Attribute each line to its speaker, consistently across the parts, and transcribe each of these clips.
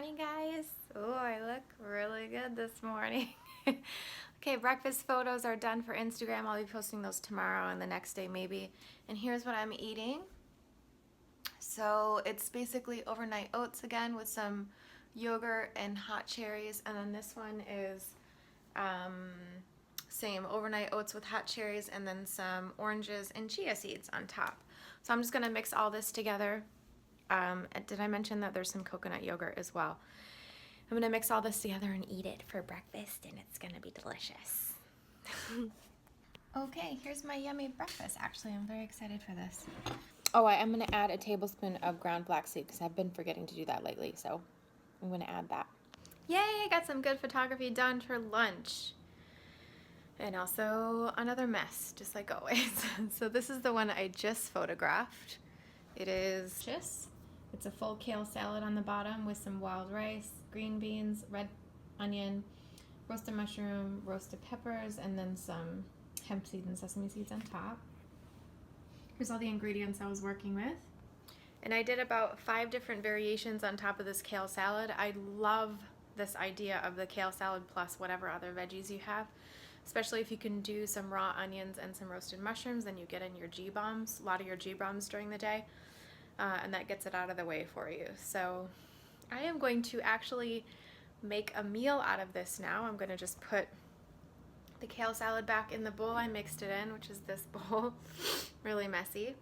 Speaker 1: morning, guys. Oh, I look really good this morning. Okay, breakfast photos are done for Instagram. I'll be posting those tomorrow and the next day maybe. And here's what I'm eating. So it's basically overnight oats again with some yogurt and hot cherries. And then this one is same overnight oats with hot cherries and then some oranges and chia seeds on top. So I'm just going to mix all this together. Did I mention that there's some coconut yogurt as well? I'm gonna mix all this together and eat it for breakfast, and it's gonna be delicious. Okay, here's my yummy breakfast. Actually, I'm very excited for this. Oh, I'm gonna add a tablespoon of ground flaxseed because I've been forgetting to do that lately, so I'm gonna add that. Yay, got some good photography done for lunch. And also another mess, just like always. So this is the one I just photographed. It's a full kale salad on the bottom with some wild rice, green beans, red onion, roasted mushroom, roasted peppers, and then some hemp seeds and sesame seeds on top. Here's all the ingredients I was working with. And I did about 5 different variations on top of this kale salad. I love this idea of the kale salad plus whatever other veggies you have. Especially if you can do some raw onions and some roasted mushrooms, then you get in your G-bombs, a lot of your G-bombs during the day. And that gets it out of the way for you. So I am going to actually make a meal out of this now. I'm going to just put the kale salad back in the bowl I mixed it in, which is this bowl. Really messy.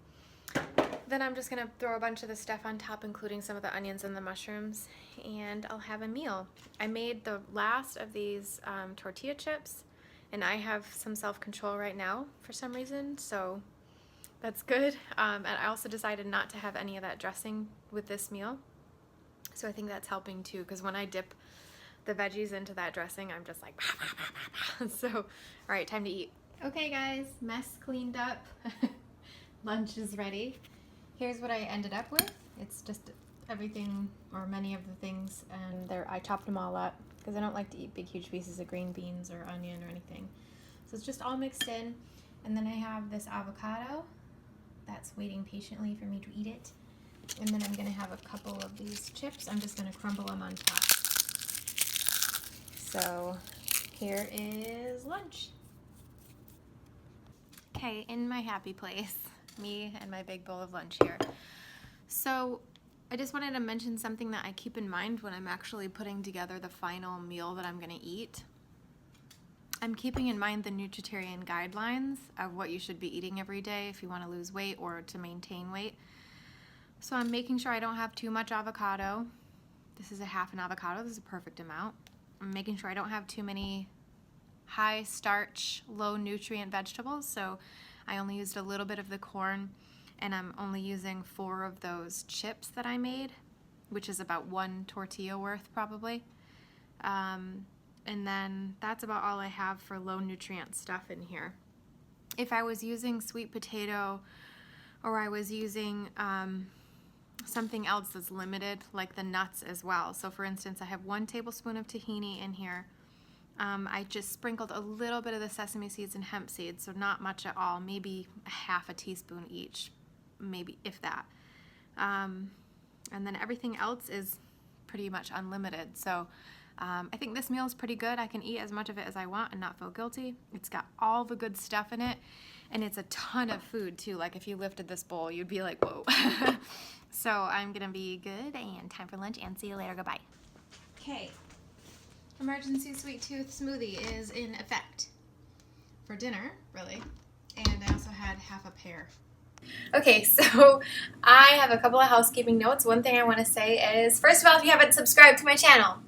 Speaker 1: Then I'm just going to throw a bunch of the stuff on top, including some of the onions and the mushrooms, and I'll have a meal. I made the last of these tortilla chips, and I have some self-control right now for some reason, so that's good. And I also decided not to have any of that dressing with this meal. So I think that's helping too, because when I dip the veggies into that dressing, I'm just like, bah, bah, bah, bah, bah. So, all right, time to eat. Okay, guys, mess cleaned up. Lunch is ready. Here's what I ended up with. It's just everything, or many of the things, and I chopped them all up because I don't like to eat big, huge pieces of green beans or onion or anything. So it's just all mixed in. And then I have this avocado that's waiting patiently for me to eat it. And then I'm going to have a couple of these chips. I'm just going to crumble them on top. So here is lunch. Okay, in my happy place, me and my big bowl of lunch here. So I just wanted to mention something that I keep in mind when I'm actually putting together the final meal that I'm going to eat. I'm keeping in mind the Nutritarian guidelines of what you should be eating every day if you want to lose weight or to maintain weight. So I'm making sure I don't have too much avocado. This is a half an avocado. This is a perfect amount. I'm making sure I don't have too many high starch, low nutrient vegetables. So I only used a little bit of the corn, and I'm only using 4 of those chips that I made, which is about 1 tortilla worth probably. And then that's about all I have for low nutrient stuff in here. If I was using sweet potato, or I was using something else that's limited, like the nuts as well. So for instance, I have 1 tablespoon of tahini in here. I just sprinkled a little bit of the sesame seeds and hemp seeds, so not much at all, maybe half a teaspoon each, maybe if that. And then everything else is pretty much unlimited. So I think this meal is pretty good. I can eat as much of it as I want and not feel guilty. It's got all the good stuff in it, and it's a ton of food too. Like if you lifted this bowl, you'd be like, whoa. So I'm gonna be good, and time for lunch, and see you later. Goodbye. Okay, emergency sweet tooth smoothie is in effect for dinner, really. And I also had half a pear. Okay, so I have a couple of housekeeping notes. One thing I want to say is, first of all, if you haven't subscribed to my channel,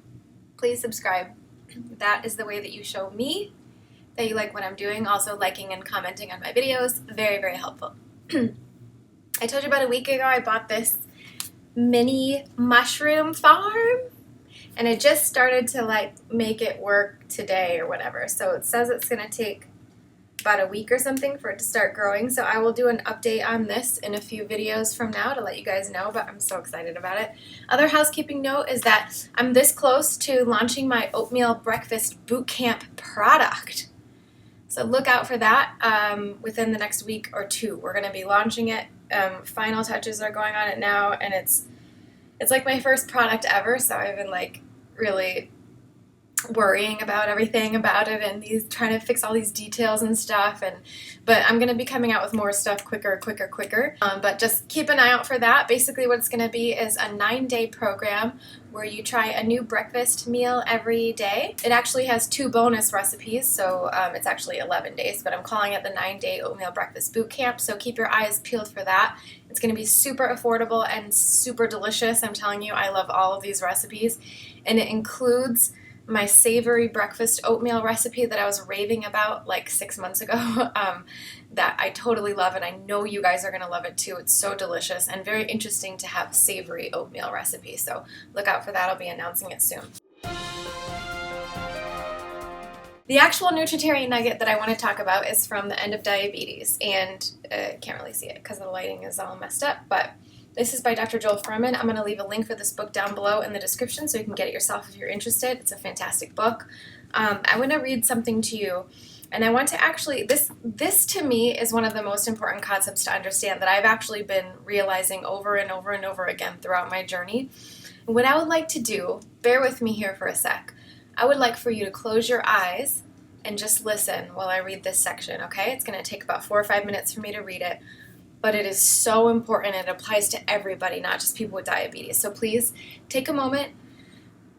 Speaker 1: please subscribe. That is the way that you show me that you like what I'm doing. Also, liking and commenting on my videos, very, very helpful. I told you about a week ago I bought this mini mushroom farm, and I just started to make it work today or whatever. So it says it's going to take about a week or something for it to start growing. So I will do an update on this in a few videos from now to let you guys know, but I'm so excited about it. Other housekeeping note is that I'm this close to launching my oatmeal breakfast boot camp product. So look out for that within the next week or 2. We're going to be launching it. Final touches are going on it now, and it's It's like my first product ever, so I've been like really worrying about everything about it and trying to fix all these details and stuff, but I'm going to be coming out with more stuff quicker. But just keep an eye out for that. Basically what it's going to be is a 9-day program where you try a new breakfast meal every day. It actually has 2 bonus recipes, so it's actually 11 days, but I'm calling it the 9-day oatmeal breakfast boot camp, so keep your eyes peeled for that. It's going to be super affordable and super delicious. I'm telling you, I love all of these recipes, and it includes my savory breakfast oatmeal recipe that I was raving about like 6 months ago, that I totally love, and I know you guys are going to love it too. It's so delicious and very interesting to have savory oatmeal recipe, so look out for that. I'll be announcing it soon. The actual Nutritarian nugget that I want to talk about is from The End of Diabetes, and can't really see it because the lighting is all messed up, but this is by Dr. Joel Fuhrman. I'm going to leave a link for this book down below in the description so you can get it yourself if you're interested. It's a fantastic book. I want to read something to you, and I want to actually, this to me is one of the most important concepts to understand that I've actually been realizing over and over and over again throughout my journey. What I would like to do, bear with me here for a sec, I would like for you to close your eyes and just listen while I read this section, okay? It's going to take about 4 or 5 minutes for me to read it. But it is so important. It applies to everybody, not just people with diabetes. So please take a moment,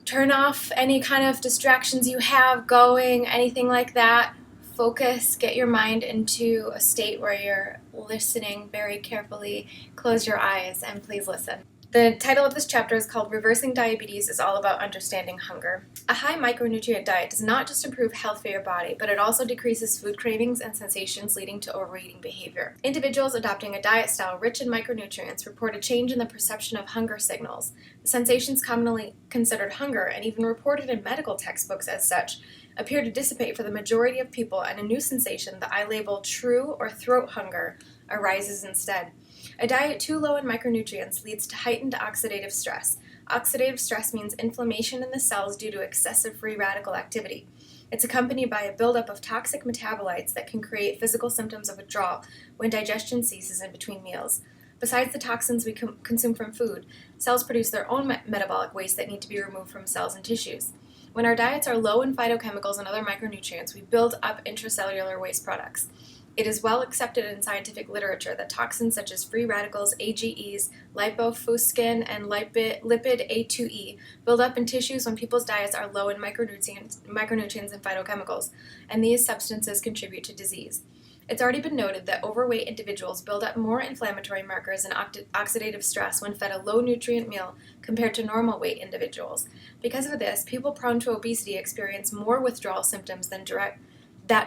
Speaker 1: turn off any kind of distractions you have going, anything like that. Focus, get your mind into a state where you're listening very carefully. Close your eyes and please listen. The title of this chapter is called Reversing Diabetes is All About Understanding Hunger. A high micronutrient diet does not just improve health for your body, but it also decreases food cravings and sensations leading to overeating behavior. Individuals adopting a diet style rich in micronutrients report a change in the perception of hunger signals. The sensations commonly considered hunger, and even reported in medical textbooks as such, appear to dissipate for the majority of people, and a new sensation that I label true or throat hunger arises instead. A diet too low in micronutrients leads to heightened oxidative stress. Oxidative stress means inflammation in the cells due to excessive free radical activity. It's accompanied by a buildup of toxic metabolites that can create physical symptoms of withdrawal when digestion ceases in between meals. Besides the toxins we consume from food, cells produce their own metabolic waste that need to be removed from cells and tissues. When our diets are low in phytochemicals and other micronutrients, we build up intracellular waste products. It is well accepted in scientific literature that toxins such as free radicals, AGEs, lipofuscin, and lipid A2E build up in tissues when people's diets are low in micronutrients and phytochemicals, and these substances contribute to disease. It's already been noted that overweight individuals build up more inflammatory markers and oxidative stress when fed a low-nutrient meal compared to normal weight individuals. Because of this, people prone to obesity experience more withdrawal symptoms that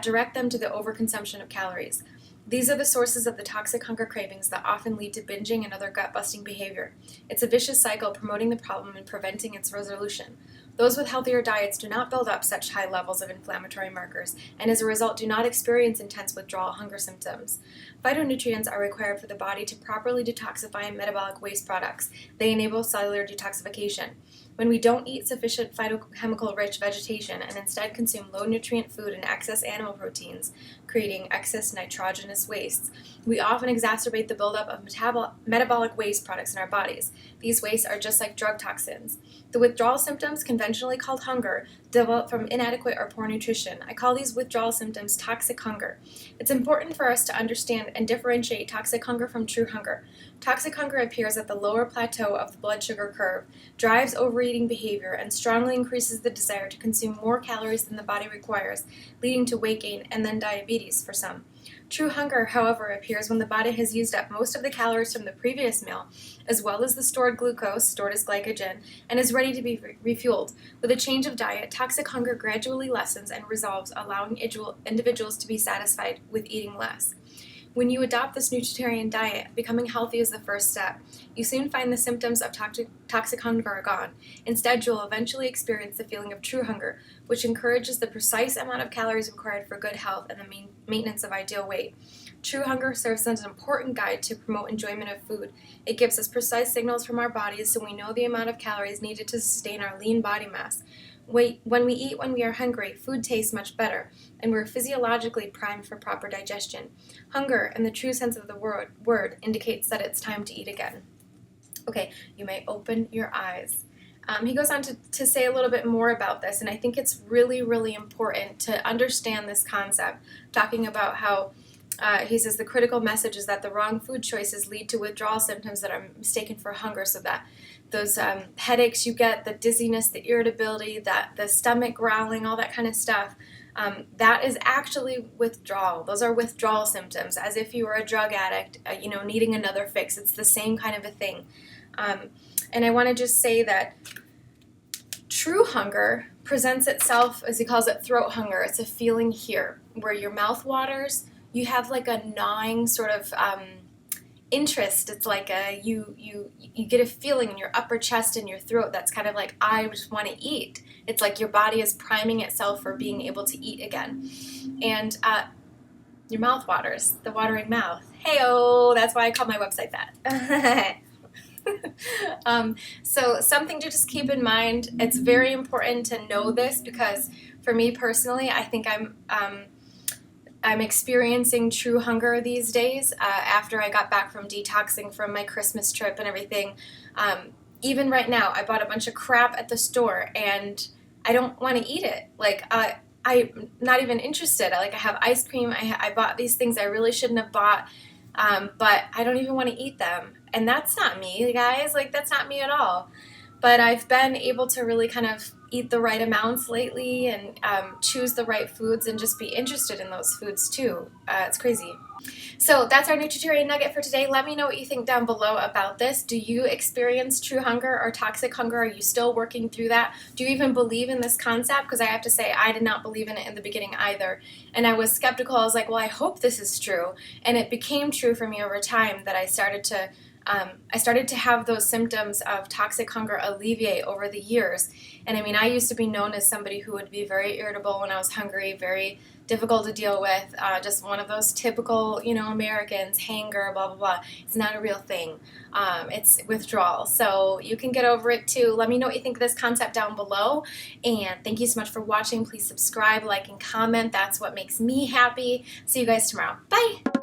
Speaker 1: direct them to the overconsumption of calories. These are the sources of the toxic hunger cravings that often lead to binging and other gut-busting behavior. It's a vicious cycle promoting the problem and preventing its resolution. Those with healthier diets do not build up such high levels of inflammatory markers, and as a result do not experience intense withdrawal hunger symptoms. Phytonutrients are required for the body to properly detoxify metabolic waste products. They enable cellular detoxification. When we don't eat sufficient phytochemical-rich vegetation and instead consume low-nutrient food and excess animal proteins, creating excess nitrogenous wastes, we often exacerbate the buildup of metabolic waste products in our bodies. These wastes are just like drug toxins. The withdrawal symptoms, conventionally called hunger, develop from inadequate or poor nutrition. I call these withdrawal symptoms toxic hunger. It's important for us to understand and differentiate toxic hunger from true hunger. Toxic hunger appears at the lower plateau of the blood sugar curve, drives overeating behavior, and strongly increases the desire to consume more calories than the body requires, leading to weight gain and then diabetes for some. True hunger, however, appears when the body has used up most of the calories from the previous meal, as well as the stored glucose, stored as glycogen, and is ready to be refueled. With a change of diet, toxic hunger gradually lessens and resolves, allowing individuals to be satisfied with eating less. When you adopt this Nutritarian diet, becoming healthy is the first step. You soon find the symptoms of toxic hunger are gone. Instead, you'll eventually experience the feeling of true hunger, which encourages the precise amount of calories required for good health and the maintenance of ideal weight. True hunger serves as an important guide to promote enjoyment of food. It gives us precise signals from our bodies so we know the amount of calories needed to sustain our lean body mass. When we eat when we are hungry, food tastes much better, and we're physiologically primed for proper digestion. Hunger, in the true sense of the word, indicates that it's time to eat again. Okay, you may open your eyes. He goes on to say a little bit more about this, and I think it's really, really important to understand this concept, talking about how he says the critical message is that the wrong food choices lead to withdrawal symptoms that are mistaken for hunger, so that those headaches you get, the dizziness, the irritability, the stomach growling, all that kind of stuff, that is actually withdrawal. Those are withdrawal symptoms, as if you were a drug addict, needing another fix. It's the same kind of a thing. And I want to just say that true hunger presents itself, as he calls it, throat hunger. It's a feeling here where your mouth waters. You have like a gnawing sort of interest. It's like you get a feeling in your upper chest and your throat that's kind of like, I just want to eat. It's like your body is priming itself for being able to eat again. And your mouth waters, the watering mouth. Hey-oh, that's why I call my website that. So something to just keep in mind. It's very important to know this, because for me personally, I think I'm experiencing true hunger these days after I got back from detoxing from my Christmas trip and everything. Even right now, I bought a bunch of crap at the store and I don't want to eat it. Like, I'm not even interested. I have ice cream. I bought these things I really shouldn't have bought, but I don't even want to eat them. And that's not me, guys. Like, that's not me at all. But I've been able to really kind of eat the right amounts lately and choose the right foods and just be interested in those foods too. It's crazy. So that's our Nutritarian nugget for today. Let me know what you think down below about this. Do you experience true hunger or toxic hunger? Are you still working through that? Do you even believe in this concept? Because I have to say, I did not believe in it in the beginning either. And I was skeptical. I was like, well, I hope this is true. And it became true for me over time that I started to have those symptoms of toxic hunger alleviate over the years. And I mean, I used to be known as somebody who would be very irritable when I was hungry, very difficult to deal with, just one of those typical, Americans, hanger, blah, blah, blah. It's not a real thing. It's withdrawal. So you can get over it too. Let me know what you think of this concept down below. And thank you so much for watching. Please subscribe, like, and comment. That's what makes me happy. See you guys tomorrow. Bye.